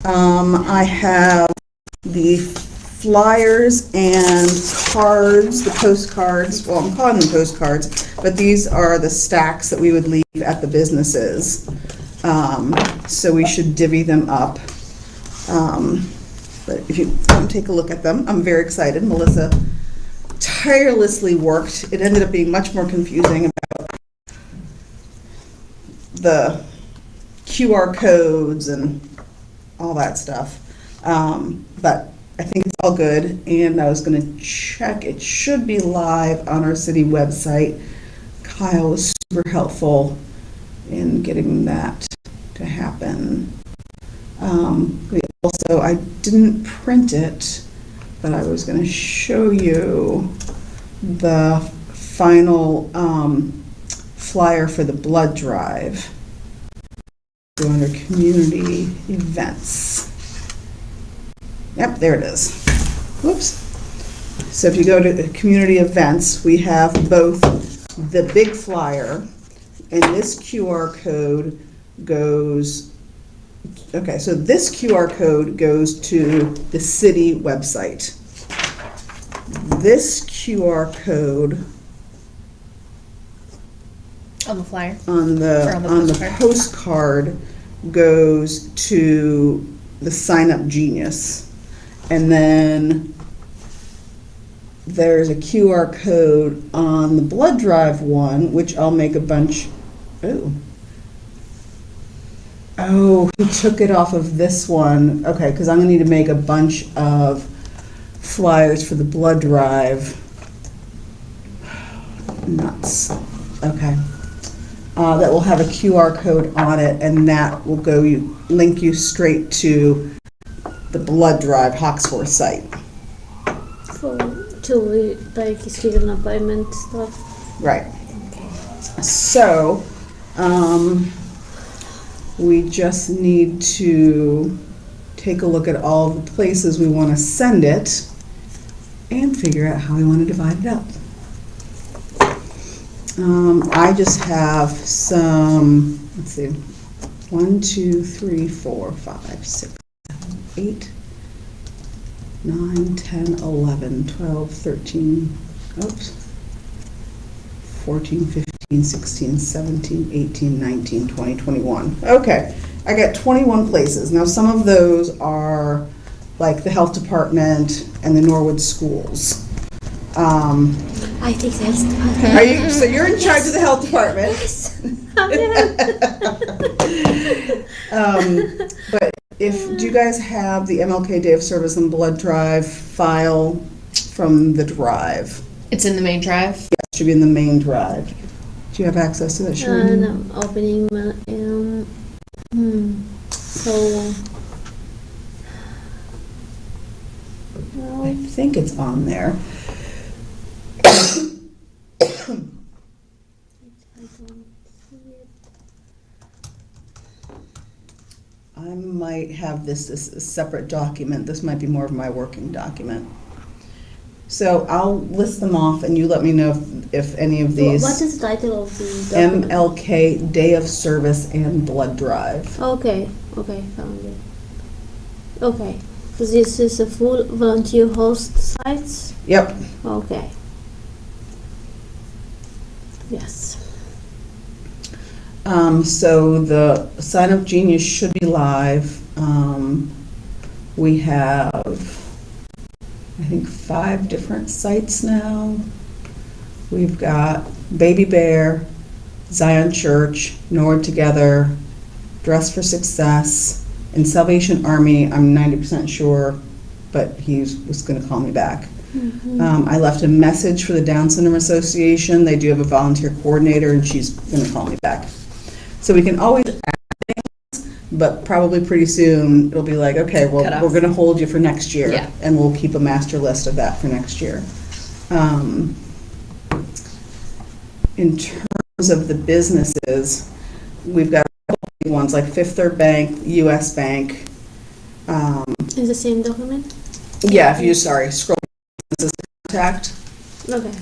I have the flyers and cards, the postcards. Well, I'm calling them postcards, but these are the stacks that we would leave at the businesses. So we should divvy them up. But if you come take a look at them, I'm very excited. Melissa tirelessly worked. It ended up being much more confusing about the QR codes and all that stuff. But I think it's all good, and I was going to check. It should be live on our city website. Kyle was super helpful in getting that to happen. Also, I didn't print it, but I was going to show you the final flyer for the blood drive. Go under community events. Yep, there it is. Whoops. So if you go to community events, we have both the big flyer, and this QR code goes, okay, so this QR code goes to the city website. This QR code on the flyer, on the postcard goes to the Sign Up Genius. And then there's a QR code on the blood drive one, which I'll make a bunch. Oh, he took it off of this one. Okay, because I'm going to need to make a bunch of flyers for the blood drive. Nuts. Okay. That will have a QR code on it, and that will link you straight to the blood drive Hawksforth site. To like schedule an appointment stuff. Right. Okay. So, we just need to take a look at all the places we want to send it and figure out how we want to divide it up. I just have some, let's see, 1, 2, 3, 4, 5, 6, 7, 8, 9, 10, 11, 12, 13, oops, 14, 15, 16, 17, 18, 19, 20, 21. Okay, I got 21 places. Now some of those are like the health department and the Norwood schools. I think that's So you're in charge of the health department. Yes. But do you guys have the MLK Day of Service and Blood Drive file from the drive? it's in the main drive. Yes, it should be in the main drive. Do you have access to that, Sharon? I'm opening my, so, I think it's on there. I might have this as a separate document. This might be more of my working document. So I'll list them off and you let me know if any of these. What is the title of the document? MLK Day of Service and Blood Drive. Okay, found it. Okay, so this is a full volunteer host sites? Yep. Okay. Yes. So the Sign Up Genius should be live. We have, I think, 5 different sites now. We've got Baby Bear, Zion Church, Norwood Together, Dress for Success, and Salvation Army. I'm 90% sure, but he was going to call me back. Mm-hmm. I left a message for the Down Syndrome Association. They do have a volunteer coordinator, and she's going to call me back. So we can always add things, but probably pretty soon it'll be like, okay, well, we're going to hold you for next year, Yeah. and we'll keep a master list of that for next year. In terms of the businesses, we've got a couple big ones like Fifth Third Bank, U.S. Bank. Is the same document? Yeah, if you, scroll business contact. Okay.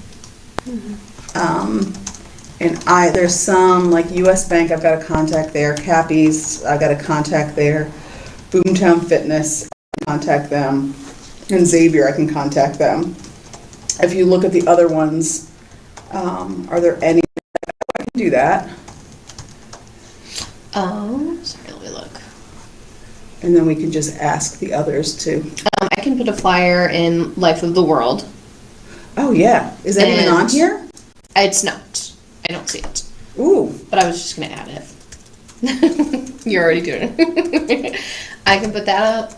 And there's some, like U.S. Bank, I've got a contact there. Cappy's, I've got a contact there. Boomtown Fitness, I can contact them, and Xavier, I can contact them. If you look at the other ones, are there any, I can do that, Sorry, let me look. and then we can just ask the others to, I can put a flyer in Life of the World. oh yeah, is that even on And- here? It's not. I don't see it. Ooh, But I was just gonna add it. You're already doing it. I can put that up.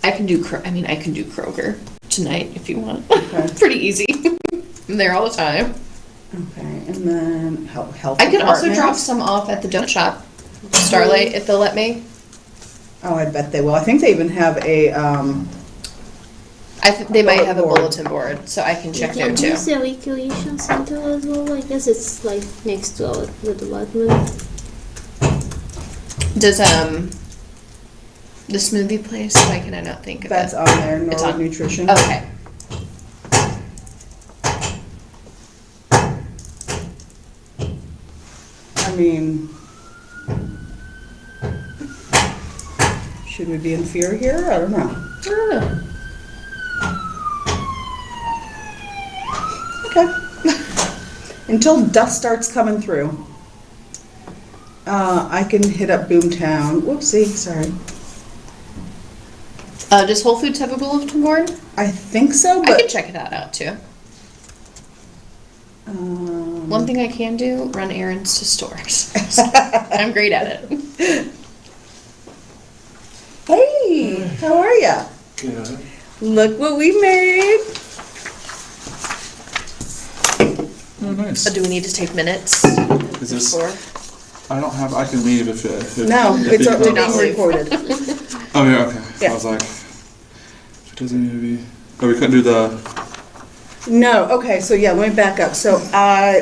I can do Kroger tonight if you want. Okay. Pretty easy. I'm there all the time. okay, and then health I could also department. drop some off at the donut shop, Starlight, if they'll let me. Oh, I bet they will. I think they even have a, They might have a Bulletin board. bulletin board, so I can check You there can too. use the recreation center as well. I guess it's like next to the department. Does the smoothie place? Why can I not think of that's it? on there, It's Norwood on. Nutrition. Okay. I mean, should we be in fear here? I don't know. I don't know. Okay. Until dust starts coming through. I can hit up Boomtown. Whoopsie, sorry. Does Whole Foods have a bulletin board? I think so, I can but check that out too. One thing I can do, run errands to stores. I'm great at it. hey, how are ya? Good. Look what we made. Oh, nice. Do we need to take minutes? Is this? Or I don't have. I can leave if. No, if it's you already not being leave. recorded. Oh yeah. Okay. Yeah. I was like, it doesn't need to be. Oh, we couldn't do the. No, okay, so yeah, let me back up. So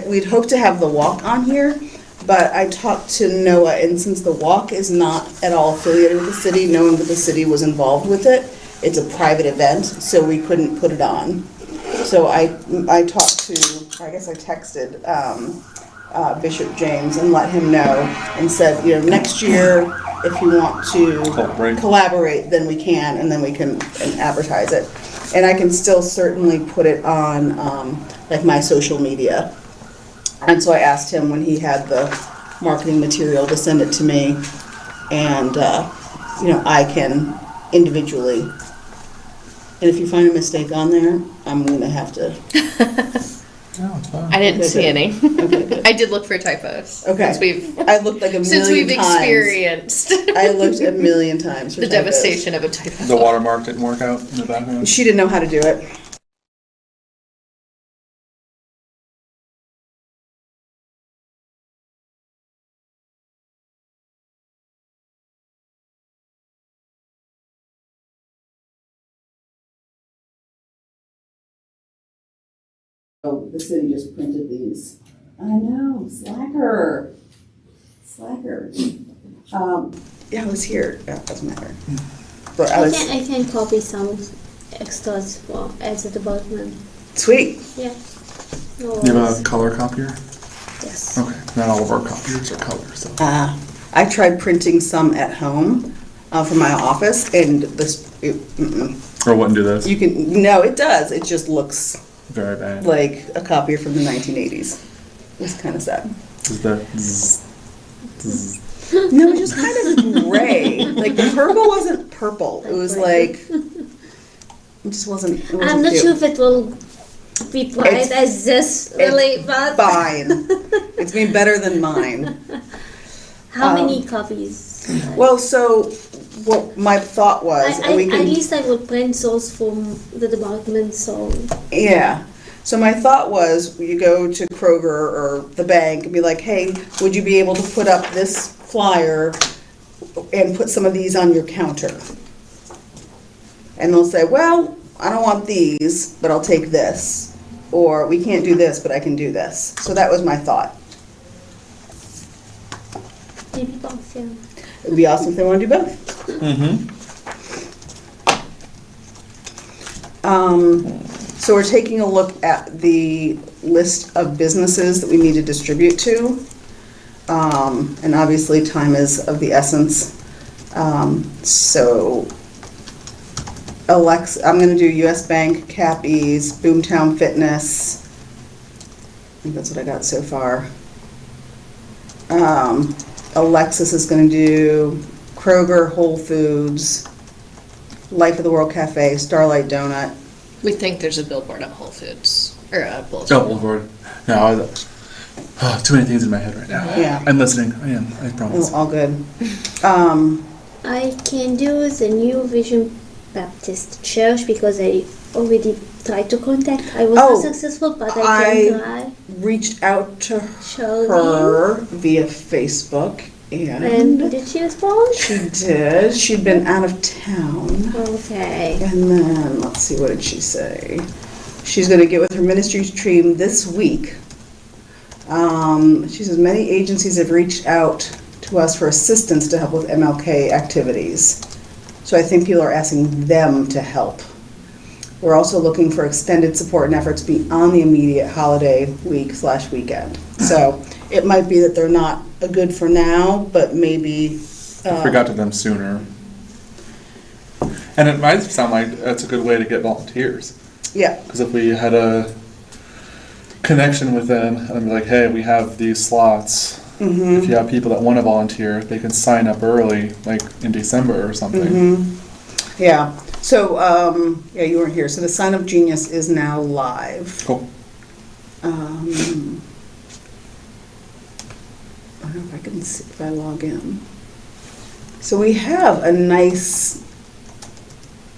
we'd hoped to have the walk on here, but I talked to Noah, and since the walk is not at all affiliated with the city, knowing that the city was involved with it, it's a private event, so we couldn't put it on. So I talked to, I guess I texted Bishop James and let him know and said, you know, next year, if you want to collaborate, then we can, and then we can advertise it. And I can still certainly put it on, like, my social media. And so I asked him when he had the marketing material to send it to me, and, you know, I can individually. And if you find a mistake on there, I'm gonna have to. No, it's fine. I didn't Okay, see good. any. Okay, good. I did look for typos. Okay. I looked like a million Since we've times. experienced I looked a million times for the typos. devastation of a typo. The watermark didn't work out in the background. She didn't know how to do it. Oh, the city just printed these. I know, slacker. Slacker. Yeah, I was here. Yeah, it doesn't matter. But I was, I can copy some extras for as a department. sweet. Yeah. No You have worries. a color copier? Yes. Okay. Not all of our copiers are color, so. I tried printing some at home for my office, and this, Or wouldn't do this. you can, no, it does. It just looks Very bad. like a copier from the 1980s. It's kind of sad. Is that? Zzz, zzz. No, it was just kind of gray. Like the purple wasn't purple. It was like it just wasn't. It wasn't I'm not cute. sure if it will be bright It's- as this, really, but Fine. It's been better than mine. how many copies? Well, so what my thought was, I, and we at can, least I would print those from the department, so yeah. So my thought was, you go to Kroger or the bank and be like, hey, would you be able to put up this flyer and put some of these on your counter? And they'll say, well, I don't want these, but I'll take this. Or we can't do this, but I can do this. So that was my thought. maybe both, yeah. It'd be awesome if they want to do both. Mm-hmm. So we're taking a look at the list of businesses that we need to distribute to. And obviously, time is of the essence. So I'm gonna do US Bank, Cappies, Boomtown Fitness. I think that's what I got so far. Alexis is gonna do Kroger, Whole Foods, Life of the World Cafe, Starlight Donut. We think there's a billboard at Whole Foods, or a bulletin. Oh, Lord. No, too many things in my head right now. Yeah. I'm listening. I am. I promise. All good. I can do the New Vision Baptist Church because I already tried to contact. I was not successful, but I can try. Reached out to Shall her via Facebook, And and did she respond? she did. She'd been out of town. Okay. And then, let's see, what did she say? She's going to get with her ministry team this week. She says many agencies have reached out to us for assistance to help with MLK activities. So I think people are asking them to help. We're also looking for extended support and efforts beyond the immediate holiday week/weekend. So it might be that they're not a good for now, but maybe. If we got to them sooner. And it might sound like that's a good way to get volunteers. Yeah. Because if we had a connection with them and be like, hey, we have these slots. Mm-hmm. If you have people that want to volunteer, they can sign up early, like in December or something. Mm-hmm. Yeah. So, yeah, you weren't here. So the Sign Up Genius is now live. Cool. I don't know if I can see if I log in. So we have a nice,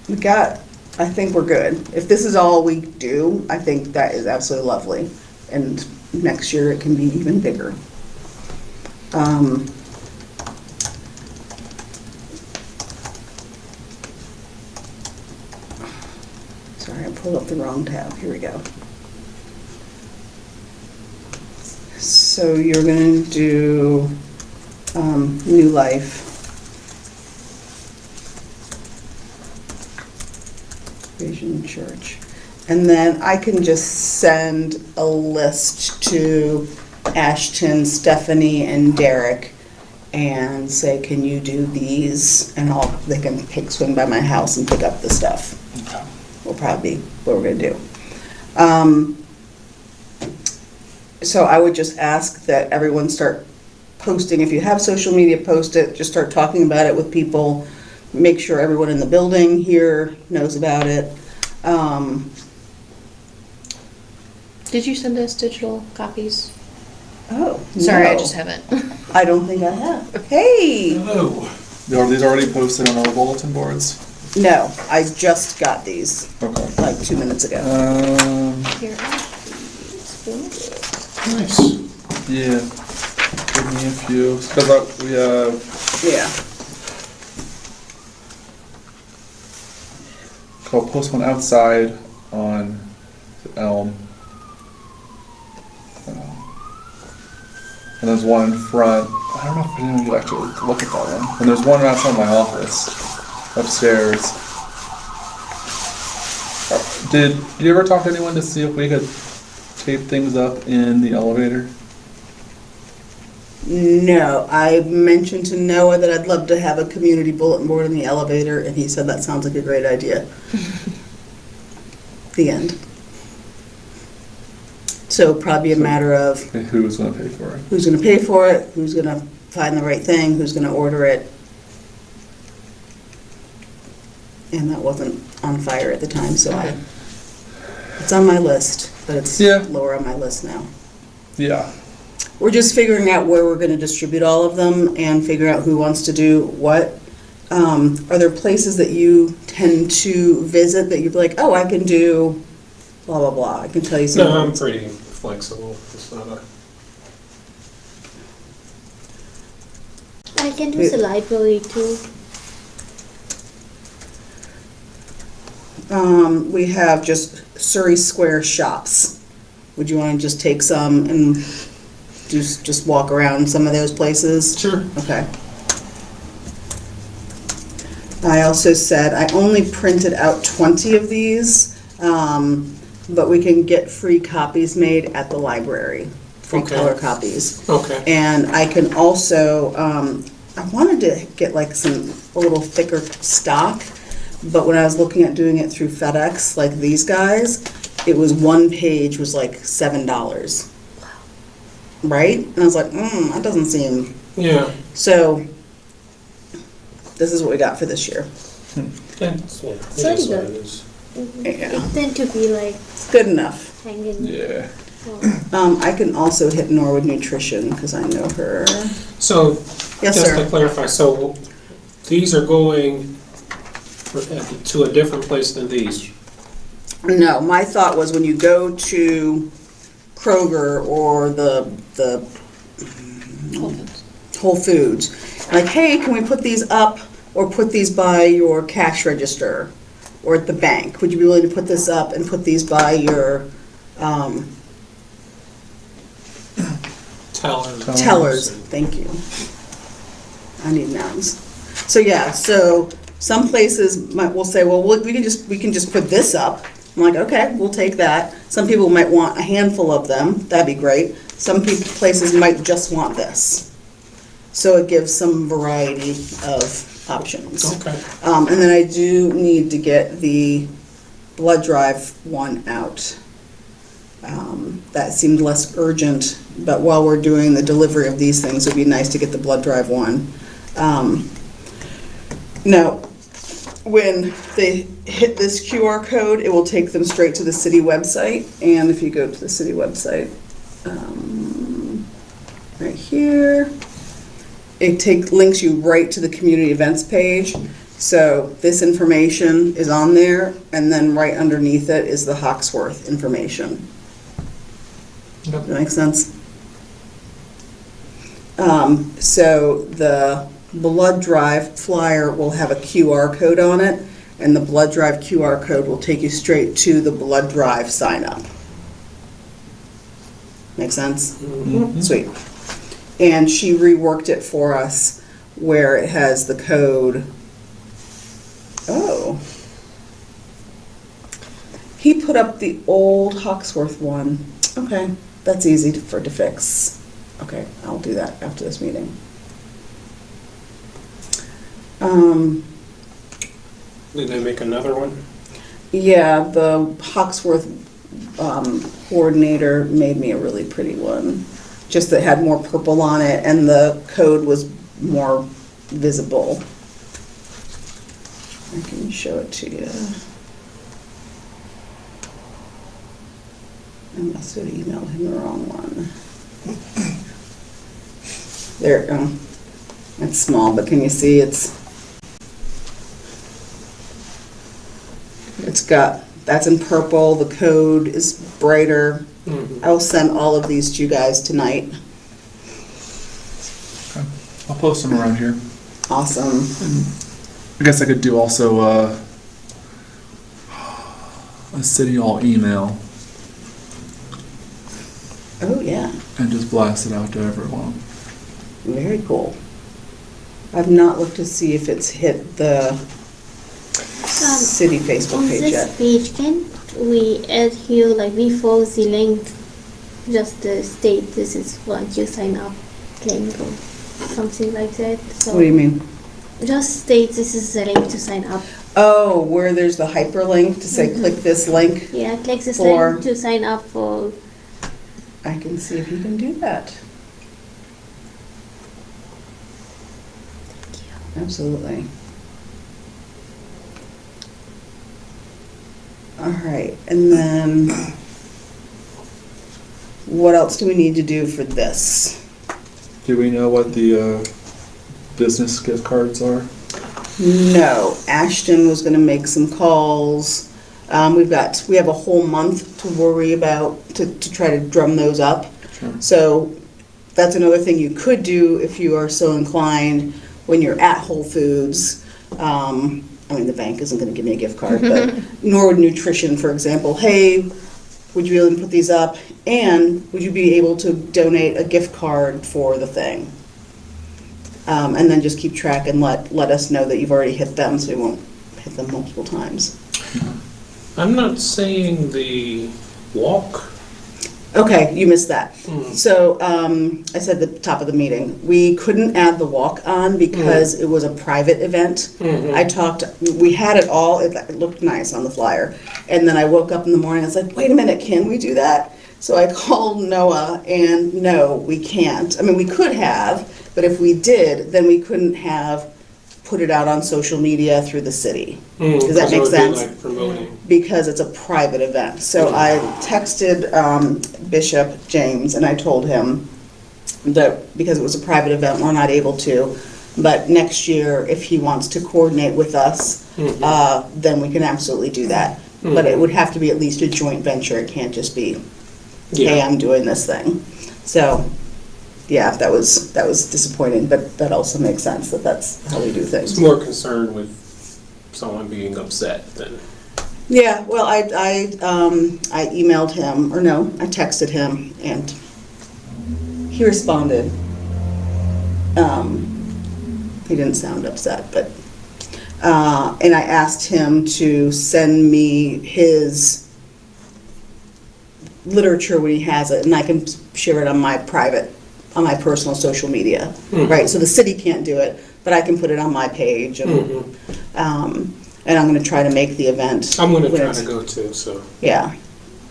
I think we're good. If this is all we do, I think that is absolutely lovely. And next year it can be even bigger. Sorry, I pulled up the wrong tab. Here we go. So you're going to do New Life. Vision Church. And then I can just send a list to Ashton, Stephanie, and Derek and say, can you do these? And they can swing by my house and pick up the stuff. Okay. Will probably be what we're gonna do. So I would just ask that everyone start posting. If you have social media, post it. Just start talking about it with people. Make sure everyone in the building here knows about it. Did you send us digital copies? Oh, Sorry, I no. just haven't. I don't think I have. Hey! Hello. Are these already posted on our bulletin boards? No, I just got these Okay. like 2 minutes ago. Here. Nice. Yeah. Give me a few. Because we have. Yeah. I'll post one outside on Elm. And there's one in front. I don't know if anyone could actually look at that one. And there's one outside my office, upstairs. Did you ever talk to anyone to see if we could tape things up in the elevator? No, I mentioned to Noah that I'd love to have a community bulletin board in the elevator, and he said that sounds like a great idea. The end. So probably a matter of Who's going to pay for it? who's going to pay for it, who's going to find the right thing, who's going to order it. And that wasn't on fire at the time, so it's on my list, but it's lower on my list now. Yeah. We're just figuring out where we're going to distribute all of them and figure out who wants to do what. Are there places that you tend to visit that you'd be like, oh, I can do blah, blah, blah. I can tell you something. No, I'm pretty flexible. It's not a... I can do the library too. We have just Surrey Square shops. Would you want to just take some and just walk around some of those places? Sure. Okay. I also said I only printed out 20 of these, but we can get free copies made at the library. free Okay. color copies. Okay. And I can also, I wanted to get like a little thicker stock, but when I was looking at doing it through FedEx, like these guys, it was one page was like $7. Right? And I was like, that doesn't seem, Yeah. so this is what we got for this year. That's, yeah, it It's is very what good. it is. Yeah. It tend to be like It's good enough. hanging. Yeah. Well, I can also hit Norwood Nutrition because I know her. So, Yes, just sir. to clarify, so these are going to a different place than these? No, my thought was when you go to Kroger or the Whole Foods, like, hey, can we put these up or put these by your cash register or at the bank? Would you be willing to put this up and put these by your Tellers. tellers? Thank you. I need nouns. So yeah, so some places will say, well, we can just put this up. I'm like, okay, we'll take that. Some people might want a handful of them. That'd be great. Some places might just want this. So it gives some variety of options. Okay. And then I do need to get the blood drive one out. That seemed less urgent, but while we're doing the delivery of these things, it'd be nice to get the blood drive one. Now, when they hit this QR code, it will take them straight to the city website. And if you go to the city website, right here, it links you right to the community events page. So this information is on there, and then right underneath it is the Hawksworth information. Yep. Does that make sense? So the blood drive flyer will have a QR code on it, and the blood drive QR code will take you straight to the blood drive sign up. Make sense? Mhm. Sweet. And she reworked it for us where it has the code. Oh. He put up the old Hawksworth one. Okay, that's easy to fix. Okay, I'll do that after this meeting. Did they make another one? Yeah, the Hawksworth coordinator made me a really pretty one. Just that had more purple on it and the code was more visible. I can show it to you. I must have emailed him the wrong one. There, it's small, but can you see that's in purple, the code is brighter. Mhm. I will send all of these to you guys tonight. Okay. I'll post them around here. Awesome. I guess I could do also a city hall email Oh, yeah, and just blast it out to everyone. very cool. I've not looked to see if it's hit the city Facebook On page this yet. page, can we add here, like before the link, just state this is what you sign up link or something like that? So What do you mean? just state this is the link to sign up. Oh, where there's the hyperlink to say Mhm. click this link? Yeah, click this For- link to sign up for. I can see if you can do that. Absolutely. All right, and then what else do we need to do for this? Do we know what the business gift cards are? No, Ashton was gonna make some calls. We have a whole month to worry about, to try to drum those up. Sure. So that's another thing you could do if you are so inclined when you're at Whole Foods. I mean, the bank isn't gonna give me a gift card, but Norwood Nutrition, for example, hey, would you be able to put these up? And would you be able to donate a gift card for the thing? And then just keep track and let us know that you've already hit them so we won't hit them multiple times. I'm not saying the walk Okay, you missed that. So, I said at the top of the meeting, we couldn't add the walk-on because it was a private event. I talked, we had it all, it looked nice on the flyer. And then I woke up in the morning, I was like, wait a minute, can we do that? So I called Noah, and no, we can't. I mean, we could have, but if we did, then we couldn't have put it out on social media through the city. Does that make sense? Like promoting. Because it's a private event. So I texted Bishop James and I told him that because it was a private event, we're not able to. But next year, if he wants to coordinate with us, then we can absolutely do that. But it would have to be at least a joint venture. It can't just be, hey, I'm doing this thing. So, yeah, that was disappointing, but that also makes sense that that's how we do things. It's more concerned with someone being upset than. Yeah, well, I emailed him, or no, I texted him, and he responded. He didn't sound upset, but, and I asked him to send me his literature when he has it, and I can share it on my personal social media, right? So the city can't do it, but I can put it on my page, and I'm going to try to make the event. I'm going to try to go too, so. Yeah,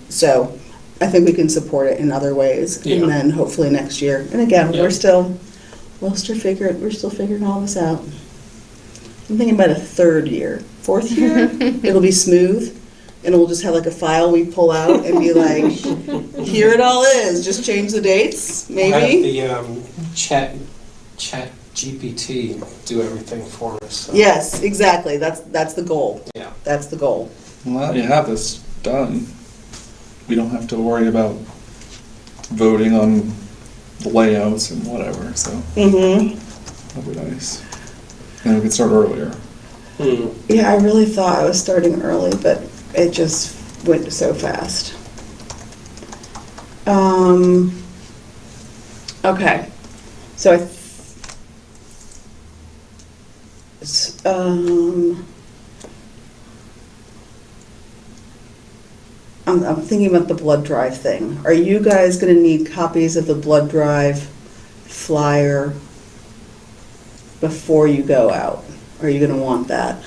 so I think we can support it in other ways, and then hopefully next year. And again, we're still figuring all this out. I'm thinking about a third year, fourth year. It'll be smooth. And we'll just have like a file we pull out and be like, here it all is, just change the dates, maybe? Have the chat GPT do everything for us. So. Yes, exactly, that's the goal. Yeah. That's the goal. Well, now that you have this done, we don't have to worry about voting on the layouts and whatever, so that'll be nice. And we can start earlier. Yeah, I really thought I was starting early, but it just went so fast. Okay, so I'm thinking about the blood drive thing. Are you guys going to need copies of the blood drive flyer before you go out? Are you going to want that?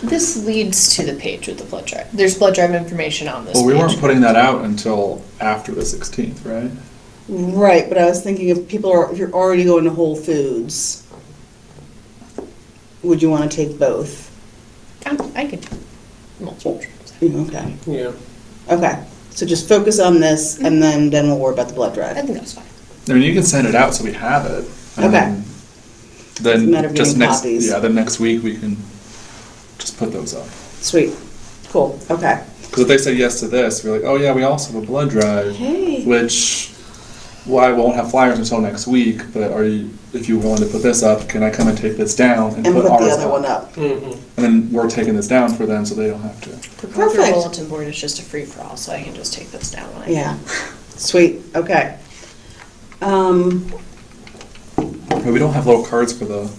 This leads to the page with the blood drive. There's blood drive information on this Well, we page. weren't putting that out until after the 16th, right? Right, but I was thinking if you're already going to Whole Foods, would you want to take both? I could do multiple trips. Okay. Yeah. Okay, so just focus on this, and then we'll worry about the blood I drive. think that's fine. I mean, you can send it out so we have it. And Okay. Then It's a matter of just getting next, copies. then next week we can just put those up. Sweet, cool, okay. Because if they say yes to this, we're like, oh yeah, we also have a blood drive, Hey. which, well, I won't have flyers until next week, but if you're willing to put this up, can I come and take this down and And put put ours the other one up. Mm-hmm. And then we're taking this down for them so they don't have to. The proper Perfect. bulletin board is just a free-for-all, so I can just take this down when I Yeah, sweet, okay. But we don't have little cards for the,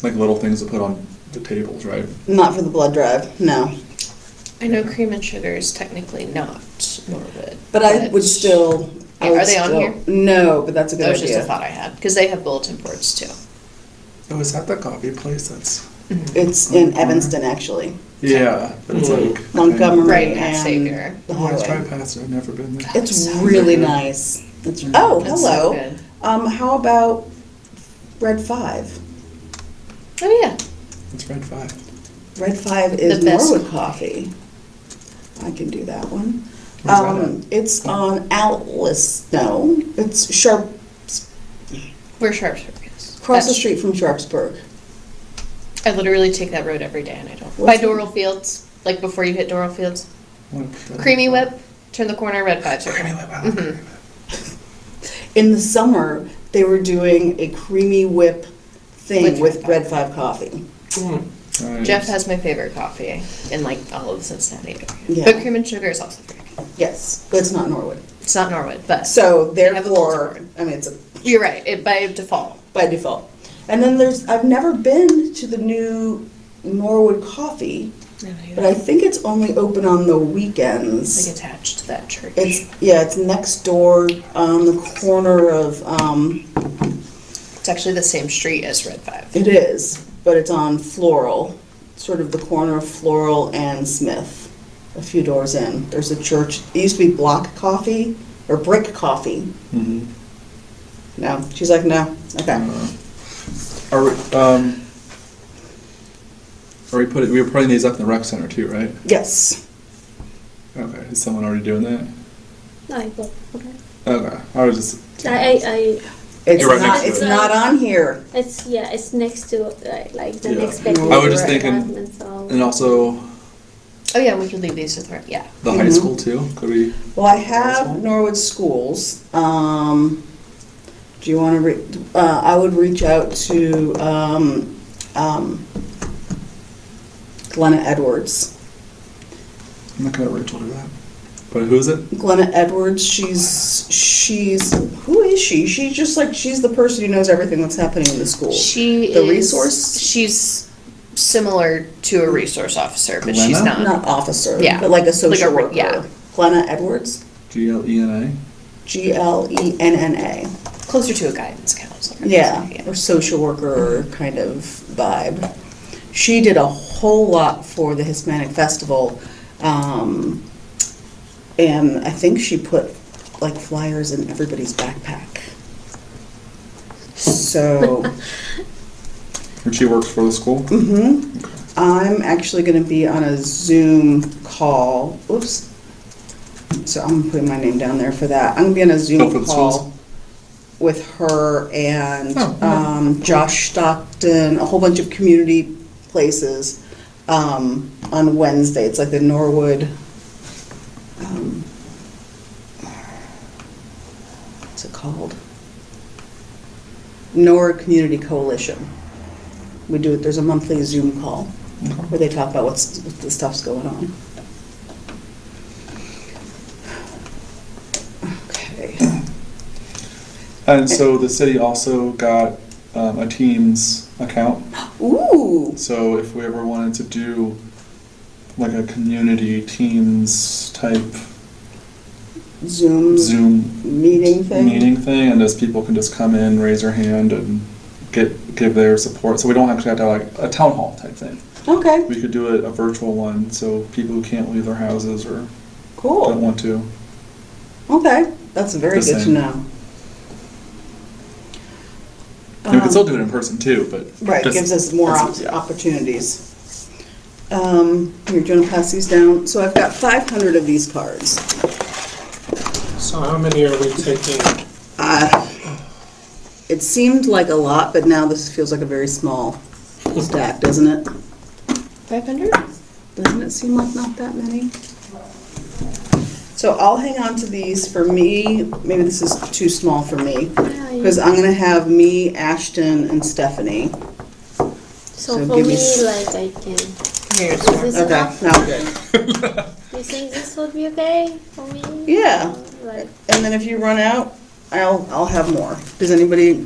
like little things to put on the tables, right? Not for the blood drive, no. I know cream and sugar is technically not Norwood. But I would still. I would Are they on still- here? No, but that's a good That was just a idea. thought I had, because they have bulletin boards too. Oh, is that the coffee place that's? It's in Evanston, actually. Yeah, but it's like. Montgomery Right, at and Xavier. the Oh, I drive highway. past it, I've never been there. It's really nice. Oh, That's so hello. good. How about Red 5? Oh, yeah. It's Red 5. Red 5 is The best Norwood Coffee. I can do that one. Where's that at? It's on Atlas, no, it's Sharp, Where Sharpsburg is. across the street from Sharpsburg. I literally take that road every day and I don't. What's By Doral Fields, like before you hit Doral Fields. What? Creamy Whip, turn the corner, Red 5. Creamy Whip, I like Creamy Whip. In the summer, they were doing a creamy whip thing With with Red Red 5 coffee. Nice. Jeff has my favorite coffee in like all of the Cincinnati area. Yeah. But cream and sugar is also very good. Yes, but it's not Norwood. It's not Norwood, but So They have a therefore, bulletin I mean, it's you're right, it by default. by default. And then I've never been to the new Norwood Coffee. but I think it's only open on the weekends. Like attached to that church. It's next door on the corner of, It's actually the same street as Red 5. it is, but it's on Floral, sort of the corner of Floral and Smith, a few doors in. There's a church, it used to be Block Coffee, or Brick Coffee. Mhm. No, she's like, no, okay. We were putting these up in the rec center too, right? Yes. Okay, is someone already doing that? No, I go. Okay. Okay, I was just. It's You're right not, next to it's it. not on here. It's next to like the Yeah. next building. I was just thinking- apartments, so- And also Oh yeah, we could leave these with Red. Yeah. the high school too. Could we? Well, I have Norwood Schools. Do you want to, I would reach out to Glenna Edwards. I'm not gonna Rachel do that. But who is it? Glenna Edwards, she's, who is she? She's just like, she's the person who knows everything that's happening in the school. She The is. resource? She's similar to a resource officer, but she's Glenna? not. Not officer, Yeah. but like a social Like a- worker. yeah. Glenna Edwards, GLENA. GLENNA. Closer to a guidance counselor. Yeah, or social worker kind of vibe. She did a whole lot for the Hispanic Festival, and I think she put like flyers in everybody's backpack. So, And she works for the school? I'm actually going to be on a Zoom call. Oops. So I'm putting my name down there for that. I'm going to be on a Oh, Zoom for the call schools? with her and Oh, Josh Stockton, a whole bunch of community places on Wednesday. It's like the Norwood, what's it called? Norwood Community Coalition. We do it, there's a monthly Zoom call where they talk about what the stuff's going on. Okay. And so the city also got a Teams account. Ooh, So if we ever wanted to do like a community Teams type Zoom Zoom meeting thing? meeting thing, and just people can just come in, raise their hand, and give their support. So we don't actually have to have like a town hall type thing. Okay, We could do it a virtual one, so people who can't leave their houses or don't cool. want to. Okay, that's very The good to same. know. And we can still do it in person too, but Right, just- gives us more that's- yeah. opportunities. Here, do you want to pass these down? So I've got 500 of these cards. So how many are we taking? It seemed like a lot, but now this feels like a very small stack, doesn't it? 500? Doesn't it seem like not that many? So I'll hang on to these for me. Maybe this is too small for me. Because I'm going to have me, Ashton, and Stephanie. So So for give me me, s- like I can. Here's Is this Okay, enough? now good. You think this would be okay for me? Yeah. Like, And then if you run out, I'll have more. Does anybody,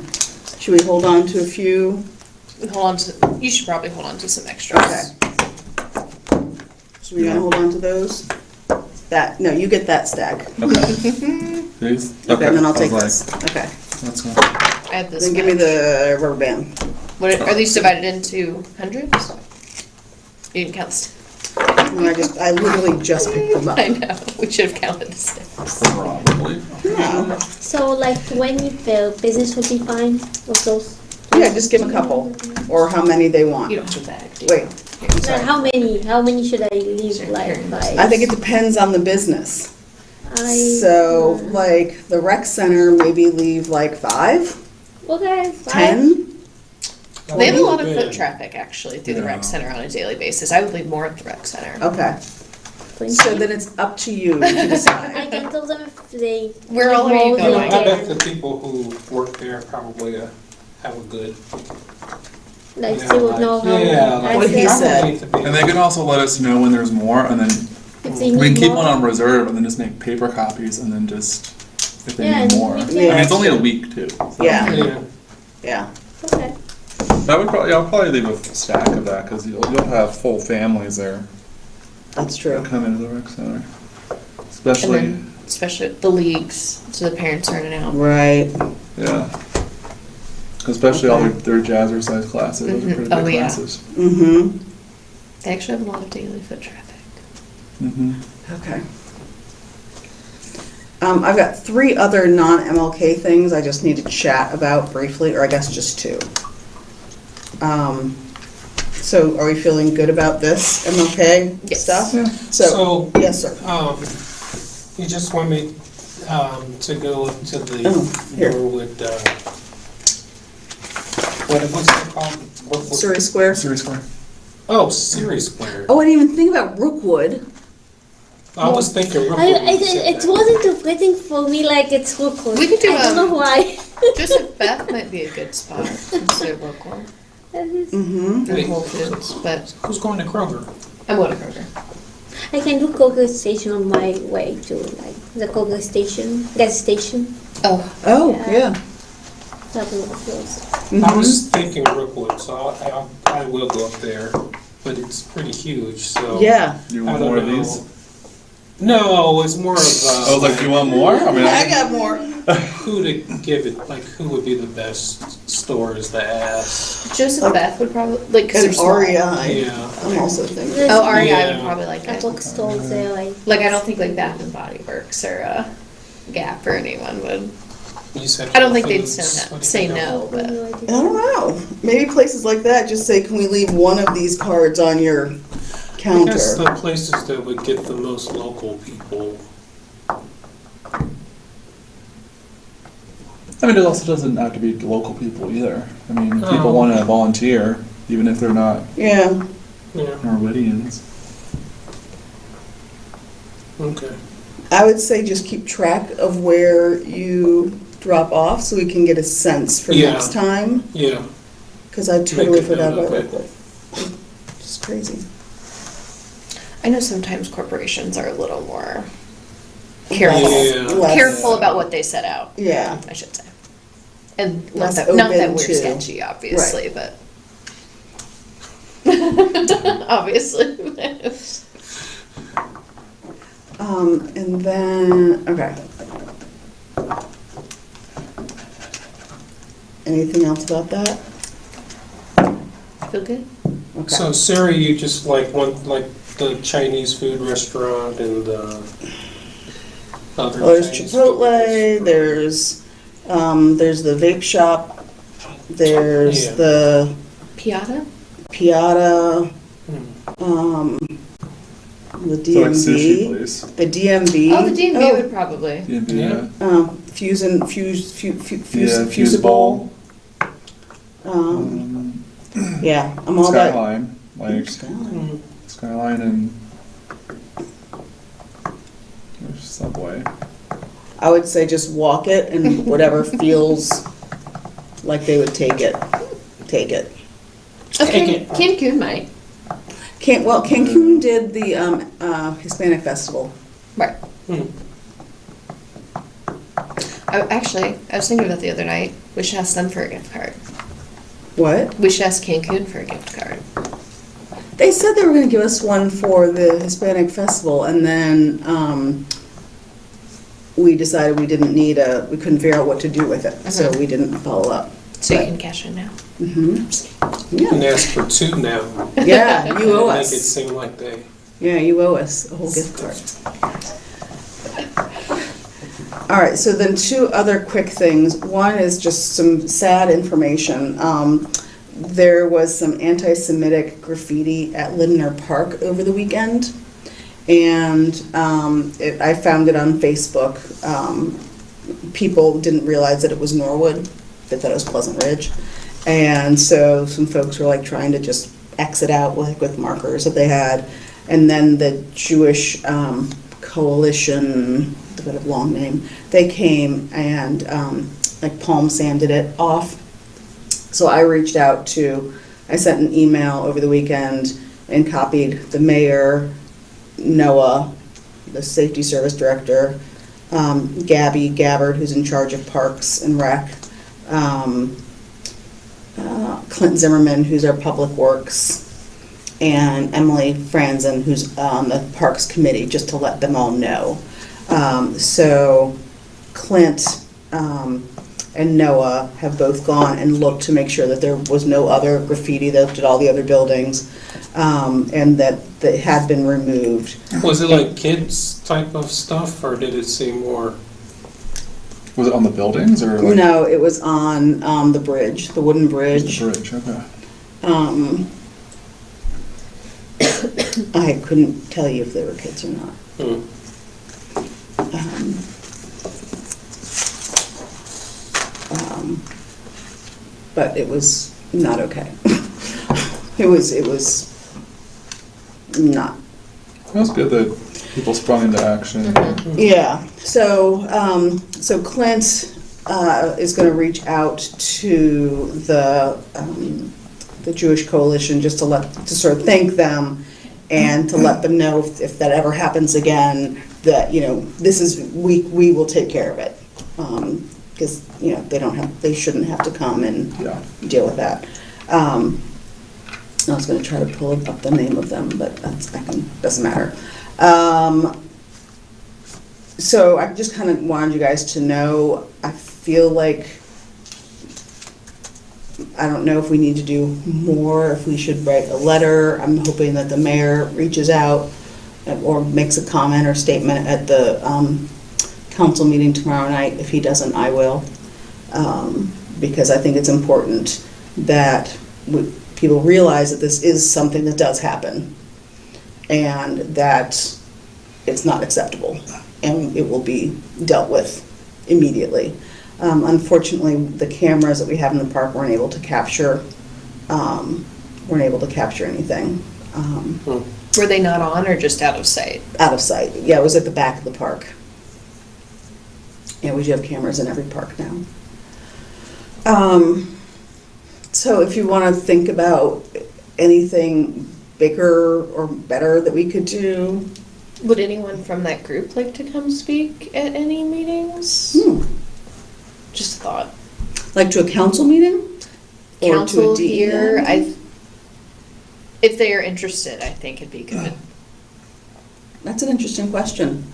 should we hold on to a few? hold on to. You should probably hold on to some extras. Okay. So we're gonna hold on to those? That, no, you get that stack. Okay. These? Okay, and then I'll I take was this. Okay. like, That's good. I have this. Then give me much. the rubber band. What are these divided into hundreds? You didn't count the steps. And I literally just picked them up. I know. We should have counted the steps. Probably. No. so like 20 business would be fine with those. Yeah, just give them a couple, or how many they want. You don't have a bag, do you? Wait, Like, sorry. how many? How many should I leave? Sure, Like here. five. I think it depends on the business. So, uh, like, the rec center, maybe leave like 5, okay, five. 10? They have a lot of Yeah. foot traffic actually through the Yeah. rec center on a daily basis. I would leave more at the rec center. Okay, 20. so then it's up to you to I decide. can tell them if they. Where all are you more than going? I bet the ten. people who work there probably have a good. Like yeah, they would know how. yeah, I What he said. said. And they can also let us know when there's more, and then If they we can need keep more. one on reserve, and then just make paper copies, and then just, if they Yeah, need and more. we I can- mean, it's only a week too. so- Yeah. Yeah. Yeah. Okay. That would probably, I'll probably leave a stack of that, because you'll have full families there. That's true. come into the rec center. And Especially, especially the leagues, so the parents are in and out. Right. yeah. Especially all Okay. their jazzercise classes, those are Mhm. pretty Oh, big yeah. classes. Mm-hmm. They actually have a lot of daily foot traffic. Mm-hmm. Okay. I've got 3 other non-MLK things I just need to chat about briefly, or I guess just 2. So are we feeling good about this MLK Yes. stuff? Yeah. So, yes, sir. You just want me to go into the Oh, here. Norwood, what's it called? Surrey Square. Series Square. Oh, Surrey Square. Oh, I didn't even think about Rookwood. I was thinking Rookwood. It wasn't interpreting for me like it's Rookwood. We could do, I don't know why. Joseph Beth might be a good spot instead of Brooklyn Mm-hmm. and Whole Foods, but Who's going to Kroger? I'm going to Kroger. I can do Kroger station on my way to like the Kroger station, gas station. Oh, Oh, Yeah. yeah. That will be close. I was thinking Rookwood, so I will go up there, but it's pretty huge, so. Yeah. You I want don't more of know. these? No, it's more of I was like, you want more? I mean, I got more. who to give it, like who would be the best stores to ask. Joseph Beth would probably, like, 'cause And they're small. REI. Yeah. I'm also thinking. There's Oh, REI Yeah. would probably like a it. bookstore there. Like, I don't think like Bath and Body Works or Gap or anyone would. You said I don't think Whole they'd Foods. say What do you say think? no, I have but no I idea. don't know. Maybe places like that just say, can we leave one of these cards on your I counter? guess the places that would get the most local people. I mean, it also doesn't have to be local people either. I mean, people Oh. want to volunteer, even if they're not Yeah. Yeah. Norwoodians. Okay. I would say just keep track of where you drop off so we can get a sense for Yeah. next time. Yeah. Because I totally Make a forgot note about of it. Rookwood. It's crazy. I know sometimes corporations are a little more careful. Yeah. Less- Careful about what they set out, Yeah. I should say. And Less not that open we're to- sketchy, obviously, but. Obviously. And then, okay. Anything else about that? Feel good? Okay. So Sarah, you just want like the Chinese food restaurant and the other Well, there's Chinese Chipotle, food there's the vape shop, there's Yeah. the Piata? Piata, restaurant. the So like sushi DMV, place. the DMV. Oh, the DMV would probably. Yeah. Fusible. Yeah, I'm all that. Skyline, like Skyline. Skyline and there's Subway. I would say just walk it and whatever feels like they would take it, take it. Okay, Cancun might. Cancun did the Hispanic Festival. Right. Hmm. Actually, I was thinking about the other night. We should ask them for a gift card. What? We should ask Cancun for a gift card. They said they were going to give us one for the Hispanic Festival, and then we decided we didn't need we couldn't figure out what to do with it, so we didn't follow up. So you But- can cash in now. You can Yeah, ask for two now. yeah, you owe Make it us. seem like they. Yeah, you owe us a whole gift card. All right, so then 2 other quick things. One is just some sad information. There was some anti-Semitic graffiti at Lindner Park over the weekend, and I found it on Facebook. People didn't realize that it was Norwood; they thought it was Pleasant Ridge, and so some folks were like trying to just X it out with markers that they had, and then the Jewish Coalition, a bit of long name, they came and like palm sanded it off. So I reached out I sent an email over the weekend and copied the mayor, Noah, the safety service director, Gabby Gabbard, who's in charge of Parks and Rec, Clint Zimmerman, who's our public works, and Emily Franzen, who's on the Parks Committee, just to let them all know. So Clint and Noah have both gone and looked to make sure that there was no other graffiti. They looked at all the other buildings, and that they had been removed. Was it like kids type of stuff, or did it seem more? Was it on the buildings or? Like No, it was on the bridge, the wooden bridge. the bridge, okay. I couldn't tell you if they were kids or not. But it was not okay. It was not. That's good that people sprung into action. Yeah, so Clint is gonna reach out to the Jewish Coalition just to sort of thank them and to let them know if that ever happens again, that, we will take care of it. Because, they shouldn't have to come and Yeah. deal with that. I was gonna try to pull up the name of them, but doesn't matter. So I just kind of wanted you guys to know, I feel like, I don't know if we need to do more, if we should write a letter. I'm hoping that the mayor reaches out or makes a comment or statement at the council meeting tomorrow night. If he doesn't, I will. Because I think it's important that people realize that this is something that does happen and that it's not acceptable and it will be dealt with immediately. Unfortunately, the cameras that we have in the park weren't able to capture anything. Were they not on or just out of sight? Out of sight. Yeah, it was at the back of the park. Yeah, we do have cameras in every park now. So if you want to think about anything bigger or better that we could do. Would anyone from that group like to come speak at any meetings? Just a thought. Like to a council meeting? Or Council to a DEI here, meeting? if they are interested, I think it'd be good. That's an interesting question.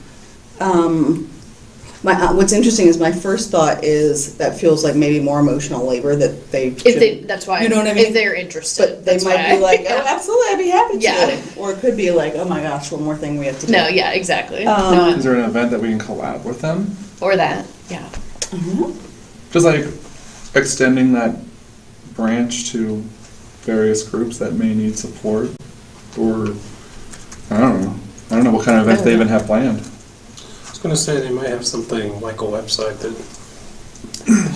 What's interesting is my first thought is that feels like maybe more emotional labor that they should. That's why. You know what I mean? If they're interested, But they might be like, oh, absolutely, I'd be happy to. Yeah. Or it could be like, oh my gosh, one more thing we have to do. No, yeah, exactly. Is there an event that we can collab with them? Or that, yeah. Just like extending that branch to various groups that may need support, or I don't know what kind of event they even have planned. I was gonna say they might have something like a website that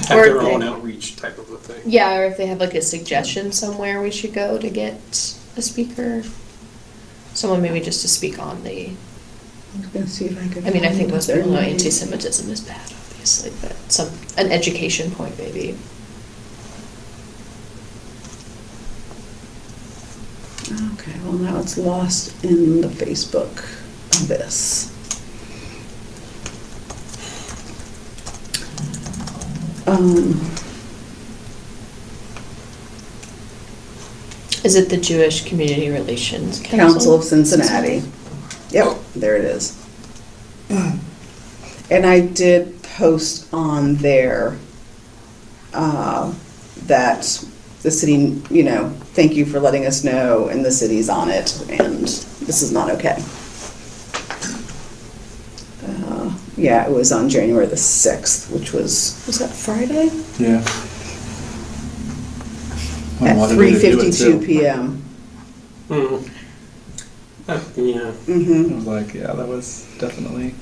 have Or their they- own outreach type of a thing. Yeah, or if they have like a suggestion somewhere we should go to get a speaker. Someone maybe just to speak on the, I'm gonna see if I can. I mean, I think find most their people know name. anti-Semitism is bad, obviously, but an education point maybe. Okay, well now it's lost in the Facebook abyss. Is it the Jewish Community Relations Council of Cincinnati. Yep, there it is. And I did post on there that the city, thank you for letting us know, and the city's on it, and this is not okay. Yeah, it was on January the 6th, which was that Friday? Yeah. At Wanted me to do it 3:52 too. PM. Yeah. Mm-hmm. I was like, yeah, that was definitely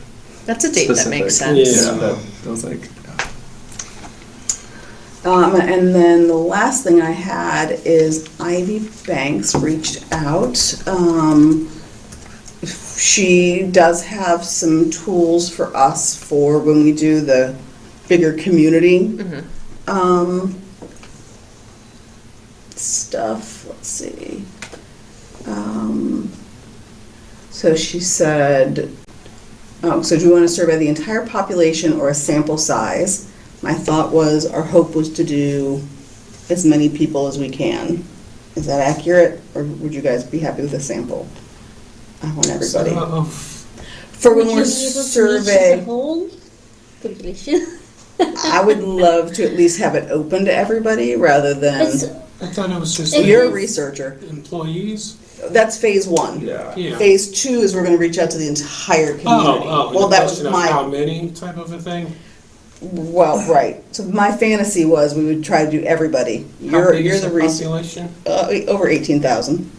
That's a date that makes specific. sense. Yeah. That was like, And then the last thing I had is Ivy Banks reached out. She does have some tools for us for when we do the bigger community stuff. Let's see. So she said, so do you want to survey the entire population or a sample size? My thought was, our hope was to do as many people as we can. Is that accurate, or would you guys be happy with a sample? I want everybody. For when we're Would you be able to reach survey, the whole population? I would love to at least have it open to everybody rather It's, than, I thought it was just you're a is- researcher. employees. That's phase one. Yeah. Yeah. Phase two is we're gonna reach out to the entire community. Oh, Well, the that was question of how my, many type of a thing? well, right. So my fantasy was we would try to do everybody. How You're big is the the researcher. population? Over 18,000.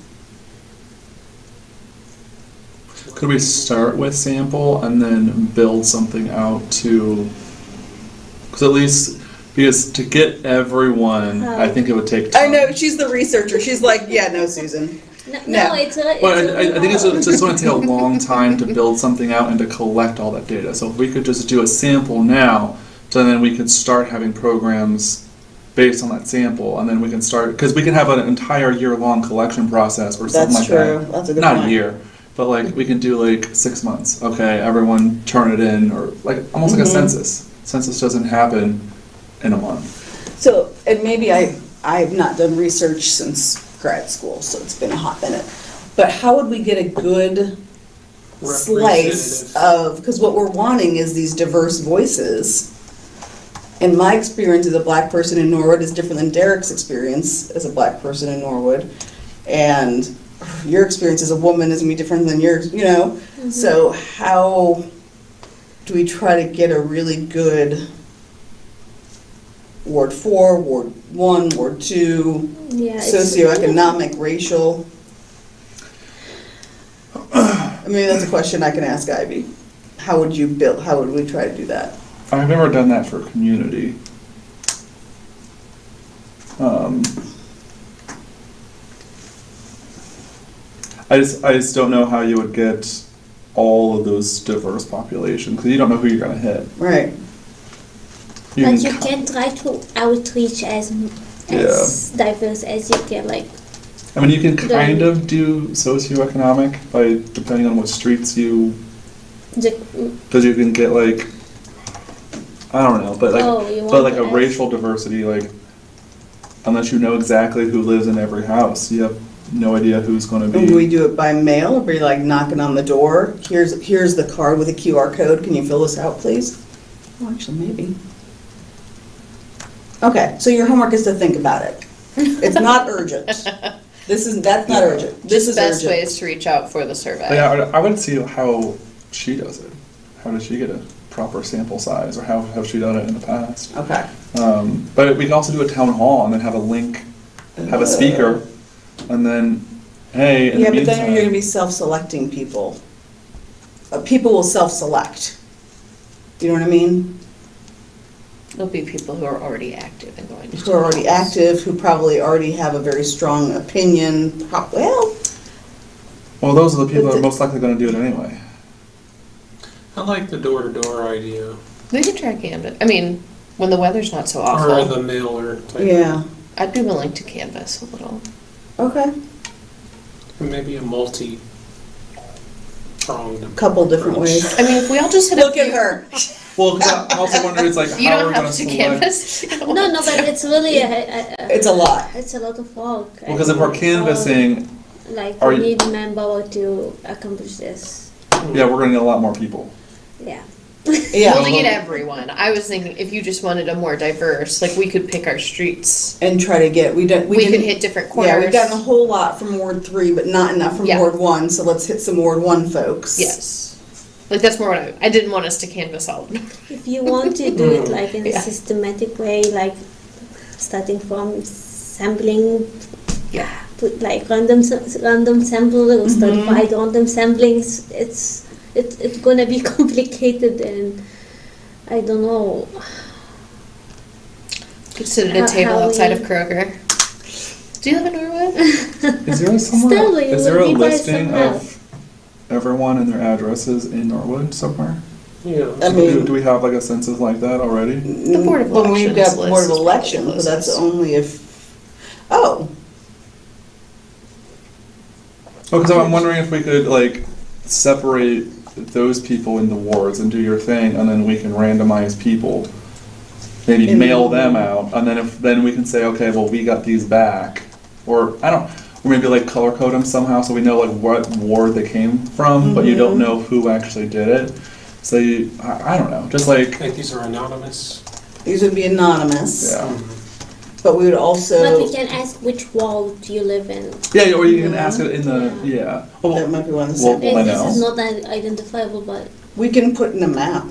Could we start with sample and then build something out to, because at least, because to get everyone, I think it would take I time. know, she's the researcher. She's like, yeah, no, Susan. no, No. it's a. But I think it's just going to take a long time to build something out and to collect all that data. So if we could just do a sample now, so then we could start having programs based on that sample, and then we can start, because we can have an entire year-long collection process or something That's like true. that. That's a good Not point. a year, but like we can do like 6 months. Okay, everyone turn it in, or like almost like a census. Census doesn't happen in a month. So, and maybe I've not done research since grad school, so it's been a hot minute. But how would we get a good slice of, because what we're wanting is these diverse voices. And my experience as a black person in Norwood is different than Derek's experience as a black person in Norwood. And your experience as a woman is gonna be different than yours, you know? So how do we try to get a really good Ward 4, Ward 1, Ward 2, Yeah, it's- socioeconomic, racial? I mean, that's a question I can ask Ivy. How would we try to do that? I've never done that for community. I just don't know how you would get all of those diverse populations, because you don't know who you're going to hit. Right. But you can try to outreach as diverse as you can, like. I mean, you can kind of do socioeconomic by depending on what streets you, because you can get like, I don't know, but like, you but want like to a ask- racial diversity, like, unless you know exactly who lives in every house, you have no idea who's going to And we be. do it by mail, or be like knocking on the door? Here's the card with a QR code. Can you fill this out, please? Oh, actually, maybe. Okay, so your homework is to think about it. It's not urgent. That's not urgent. This Just is best urgent. ways to reach out for the survey. But yeah, I would see how she does it. How does she get a proper sample size, or how has she done it in the past? Okay. But we can also do a town hall and then have a link, have a speaker, and then, hey, in Yeah, the but then you're gonna meantime. be self-selecting people. People will self-select. You know what I mean? There'll be people who are already active and going to. Who are already active, who probably already have a very strong opinion. Well, Well, those are the people But that are the- most likely going to do it anyway. I like the door-to-door idea, We can try canvas. I mean, when the weather's not so or awful, the mailer type. yeah, I'd be willing to canvas a little. okay. Maybe a multi-pronged. Couple different approach. ways. I mean, if we all just hit Look a at few, her. Well, 'cause I also wonder, it's like, you how are don't we going have to to select? canvas. You don't No, want no, to. but it's really It's a lot. it's a lot of work. Well, because if we're canvassing, Like are we you- need manpower to accomplish this. yeah, we're going to need a lot more people. Yeah. Yeah. We'll need everyone. I was thinking if you just wanted a more diverse, like we could pick our streets. And try to get, we We didn't. could hit different corners. Yeah, we've gotten a whole lot from Ward 3, but not enough from Yeah. Ward 1, so let's hit some Ward 1 folks. Yes. Like that's more what I didn't want us to canvas all of them. If you want to do it like in Yeah. a systematic way, like starting from sampling, Yeah. put like random sample or certified random samplings, it's gonna be complicated, and I don't know. Could sit at a table How outside we- of Kroger. Do you live in Norwood? Is there Still, it is there will a be by listing somehow. of everyone and their addresses in Norwood somewhere? Yeah. I mean, Do we have like a census like that already? The Board of When we've got Elections Board of list is Elections, probably but that's closest. only if, oh, Oh, because I'm wondering if we could like separate those people into wards and do your thing, and then we can randomize people. Maybe In- mail them out, and then then we can say, okay, well, we got these back. or maybe like color code them somehow so we know like what ward they came from, but you don't know who actually did it. So I don't know, just like these are anonymous. These would be anonymous. yeah. But we would also. But we can ask which wall do you live in. Yeah, or you can ask it in the Well, That might be one of the well, samples. I And know. this is not identifiable, but We can put in a map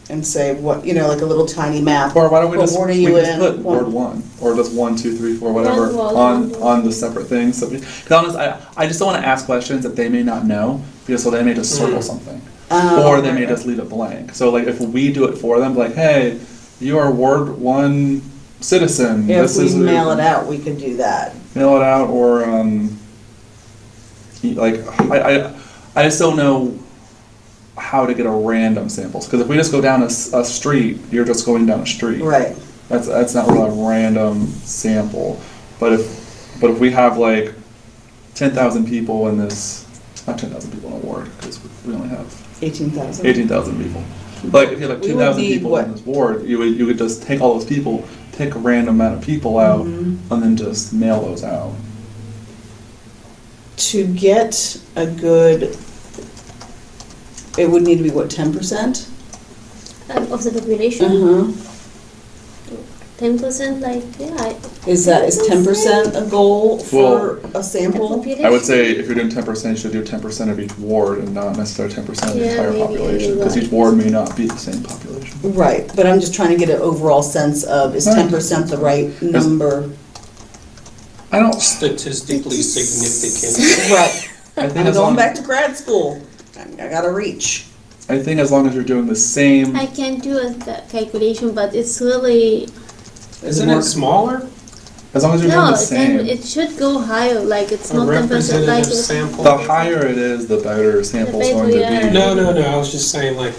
and say what, like a little tiny map. Or why don't we What just ward are you we just in? put ward 1 or just 1, 2, 3, 4, whatever One ward, on one ward. the separate things. So because honestly, I just don't want to ask questions that they may not know because so they may just circle something or they may just leave it blank. So like if we do it for them, like hey, you are Ward 1 citizen. Yeah, this if we is mail it out, we could do that. mail it out or like I just don't know how to get a random samples because if we just go down a street, you're just going down a street. Right. That's not really a random sample. But if we have like 10,000 people in this, not 10,000 people in a ward because we only have 18,000. 18,000 people. Like if you have like We would 2,000 need people what? in this ward, you could just take all those people, pick a random amount of people out, Mm-hmm. and then just mail those out. To get a good, it would need to be what, 10%? of the population, Uh-huh. 10%, like, yeah. Is 10% a goal for a The sample? population. I would say if you're doing 10%, you should do 10% of each ward and not necessarily 10% of the Yeah, entire maybe population you're because right. each ward may not be the same population. Right, but I'm just trying to get an overall sense of, is Right. 10% the right number? I don't. Statistically significant. Right. I think I'm as going long back to grad school. I gotta reach. I think as long as you're doing the same. I can do a calculation, but it's really, Isn't it smaller? As long as you're doing no, the same. then it should go higher, like, it's A not 10% like. representative sample? The higher it is, the better sample is better, going to yeah. be. No, I was just saying like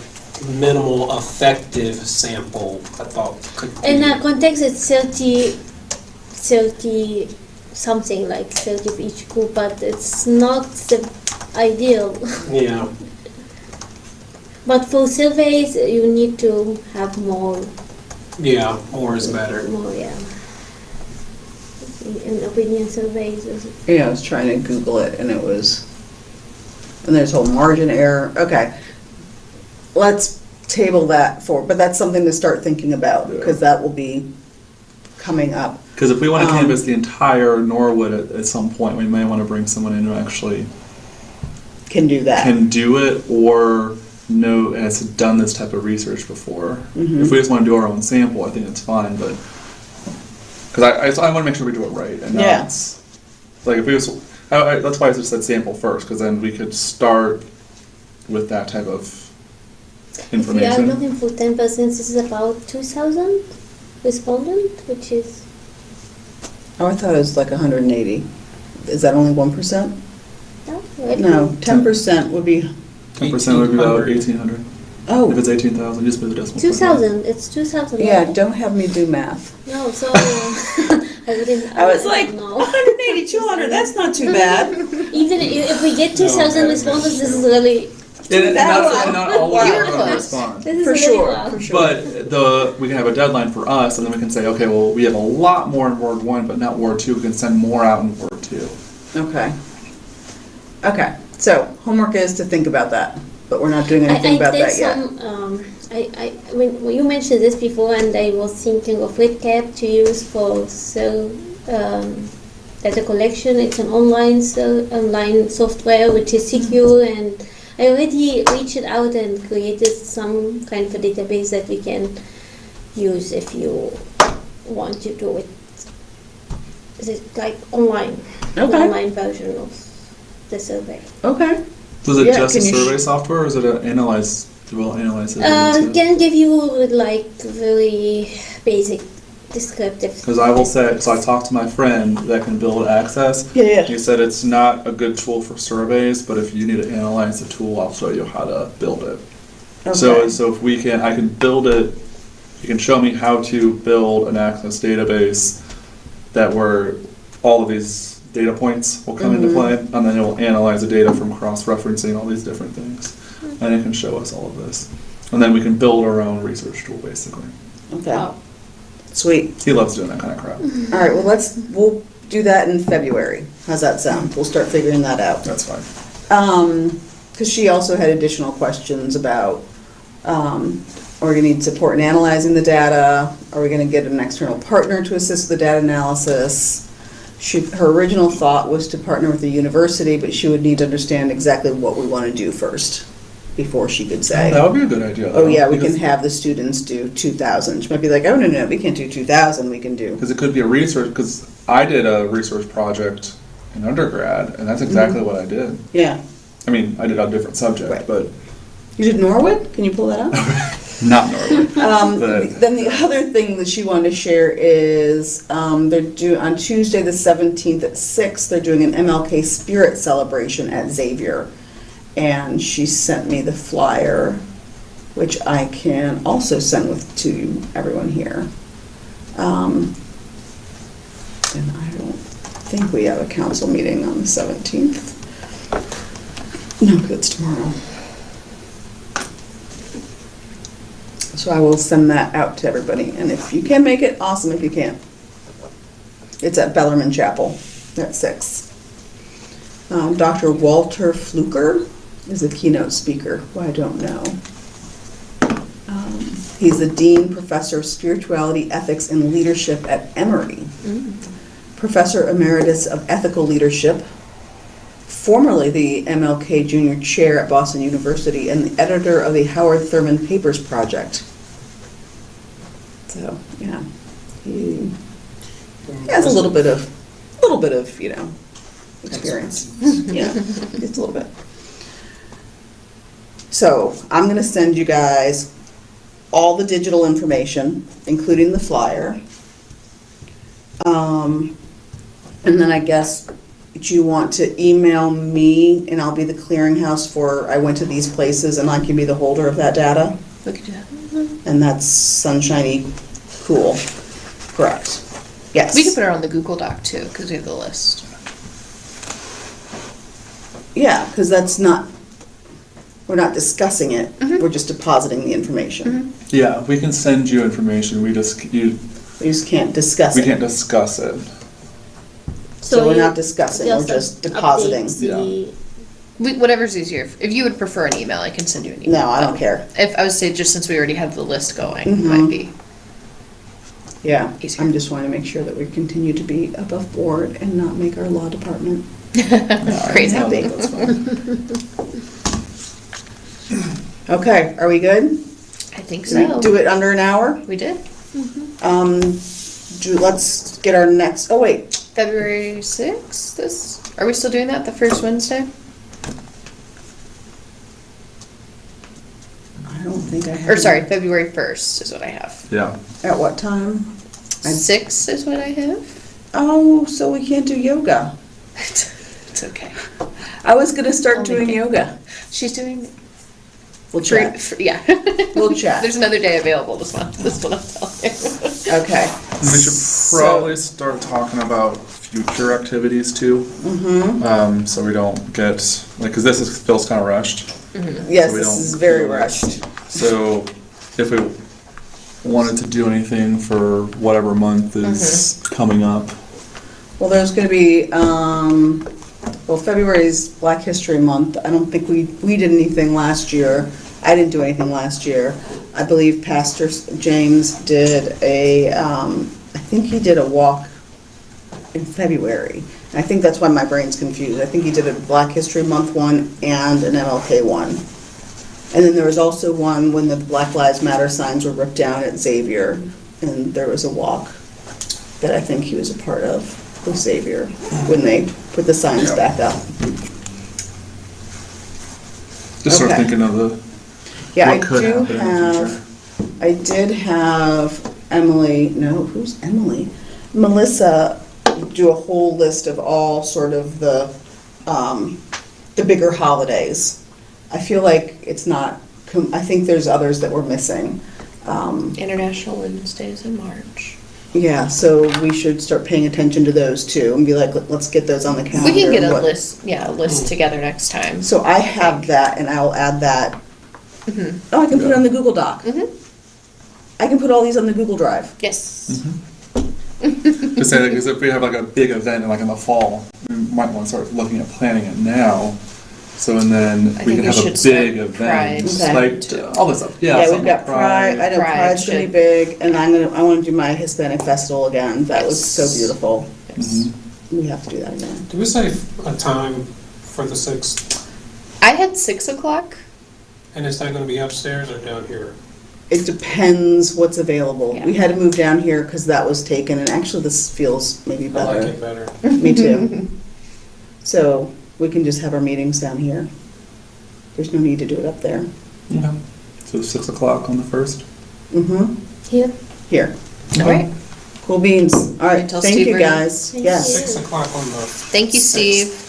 minimal effective sample, I thought could be. In that context, it's 30 something, like 30 of each group, but it's not the ideal. Yeah, But for surveys, you need to have more, yeah, more is better. yeah. In opinion surveys, Yeah, I was trying to Google it and and there's whole margin error. Okay. Let's table that but that's something to start thinking about because that will be coming up. Because if we want to Um, canvass the entire Norwood at some point, we may want to bring someone in who actually Can do that. can do it or has done this type of research before. Mhm. If we just want to do our own sample, I think it's fine, but because I want to make sure we do it right and not Yeah. like if we was that's why I just said sample first because then we could start with that type of if we are information. looking for 10%, this is about 2,000 respondent, which is, Oh, I thought it was like 180. Is that only 1%? no, right? No, 10% would be, 10% would be about 1,800. 1,800. oh, If it's 18,000, just put the decimal. point. 2,000, it's 2,000. yeah, right? don't have me do math. No, so I wouldn't. I was like, wouldn't know. 180, 200, that's not too bad. Even if we get 2,000 that responses, is this is really, And Wow. not all of You're them are going to close. respond. this is For really sure, low. for sure. But we can have a deadline for us, and then we can say, okay, well, we have a lot more in Ward 1, but not Ward 2. We can send more out in Ward 2. Okay. Okay, so homework is to think about that, but we're not doing anything about did that yet. some, when you mentioned this before, and I was thinking of RedCap to use for data collection. It's an online software which is secure, and I already reached out and created some kind of a database that we can use if you want to do it. It's like online, an Okay. online version of the survey. Okay. So is it Yeah, just a can you survey software, or is it an analyze? Will analyze it? Can give you like very basic descriptive. Because I will say, so I talked to my friend that can build Access. Yeah. He said it's not a good tool for surveys, but if you need to analyze the tool, I'll show you how to build it. Okay. So if I can build it. You can show me how to build an Access database where all of these data points will come into play, and then it will analyze the data from cross-referencing all these different things, and it can show us all of this, and then we can build our own research tool basically. Okay. Sweet. He loves doing that kind of crap. All right, well, do that in February. How's that sound? We'll start figuring that out. That's fine. Because she also had additional questions about, are we gonna need support in analyzing the data? Are we gonna get an external partner to assist with the data analysis? Her original thought was to partner with the university, but she would need to understand exactly what we want to do first before she could say, That would be a good idea. oh yeah, we because- can have the students do 2,000. She might be like, oh no, we can't do 2,000, we can do. Because it could be a research, because I did a research project in undergrad, and that's exactly what I did. Yeah. I mean, I did a different subject, Right. but You did Norwood? Can you pull that up? not Norwood. But- Then the other thing that she wanted to share is they're on Tuesday the 17th at 6, they're doing an MLK Spirit celebration at Xavier. And she sent me the flyer, which I can also send to everyone here. And I don't think we have a council meeting on the 17th. No, it's tomorrow. So I will send that out to everybody, and if you can make it, awesome. If you can't, it's at Bellarmine Chapel at 6. Dr. Walter Fluker is the keynote speaker, who I don't know. He's the Dean Professor of Spirituality, Ethics, and Leadership at Emory. Professor Emeritus of Ethical Leadership, formerly the MLK Junior Chair at Boston University, and the editor of the Howard Thurman Papers Project. So, yeah, he has a little bit of, experience. Yeah, just a little bit. So, I'm gonna send you guys all the digital information, including the flyer. And then I guess, do you want to email me and I'll be the clearinghouse for, I went to these places and I can be the holder of that data? We could do that. And that's sunshiny, cool, correct? Yes. We could put it on the Google Doc too, because we have the list. Yeah, because that's not, we're not discussing it, Mhm. we're just depositing the information. Mhm. Yeah, we can send you information, we just We just can't discuss we it. can't discuss it. So we're you not discussing, we're just depositing. update Whatever's easier. If you would prefer an email, I can send you an email. No, I don't care. If I would say, just since we already have the list going, Mhm. might be. Yeah, Easier. I'm just wanting to make sure that we continue to be above board and not make our law department Crazy. happy. That's fine. Okay, are we good? I think Did we so. do it under an hour? We did. Let's get our next, oh wait, February 6th? Are we still doing that, the first Wednesday? I don't think I have. Or sorry, February 1st is what I have. Yeah. At what time? 6 is what I have? Oh, so we can't do yoga. It's okay. I was gonna start I'll doing make it. yoga. She's doing... We'll chat. Yeah. We'll chat. There's another day available this month, that's what I'm telling you. Okay. We should probably start talking about future activities too. Mm-hmm. So we don't get, like, because feels kind of rushed. Yes, So we this don't is very feel like- rushed. So if we wanted to do anything for whatever month is coming up, Well, there's gonna be, well, February's Black History Month. I don't think we did anything last year. I didn't do anything last year. I believe Pastor James did I think he did a walk in February. I think that's why my brain's confused. I think he did a Black History Month one and an MLK one. And then there was also one when the Black Lives Matter signs were ripped down at Xavier, and there was a walk that I think he was a part of with Xavier when they put the signs Yeah. back up. just start Okay. thinking of the Yeah, what could happen in the future. I did have Emily, no, who's Emily? Melissa do a whole list of all sort of the bigger holidays. I feel like it's not, I think there's others that we're missing. International Women's Day is in March. Yeah, so we should start paying attention to those too and be like, let's get those on the calendar. We can get a What- list, a list together next time. So I have that and I'll add that. Mhm. Oh, I can put it on the Google Doc. Mhm. I can put all these on the Google Drive. Yes. Mhm. Just say, because if we have like a big event like in the fall, we might want to start looking at planning it now. So, and then I we think can we have a should start big event, Pride, Okay. like all this stuff. Yeah, Yeah, we've something got like Pride, I know Pride Pride's gonna be should- big, and I wanna do my Hispanic festival again, that was so Yes. beautiful. Mhm. We have to do that again. Do we say a time for the 6th? I had 6 o'clock. And is that gonna be upstairs or down here? It depends what's available. Yeah. We had to move down here because that was taken, and actually this feels maybe I like better. it better. Me too. So we can just have our meetings down here. There's no need to do it up there. Okay. So 6 o'clock on the 1st. Mm-hmm, Here. here. All right. Cool beans. All right, Until thank Steve you brings- guys. Thank Yes. you. 6 o'clock on the. Thank you, 6th. Steve.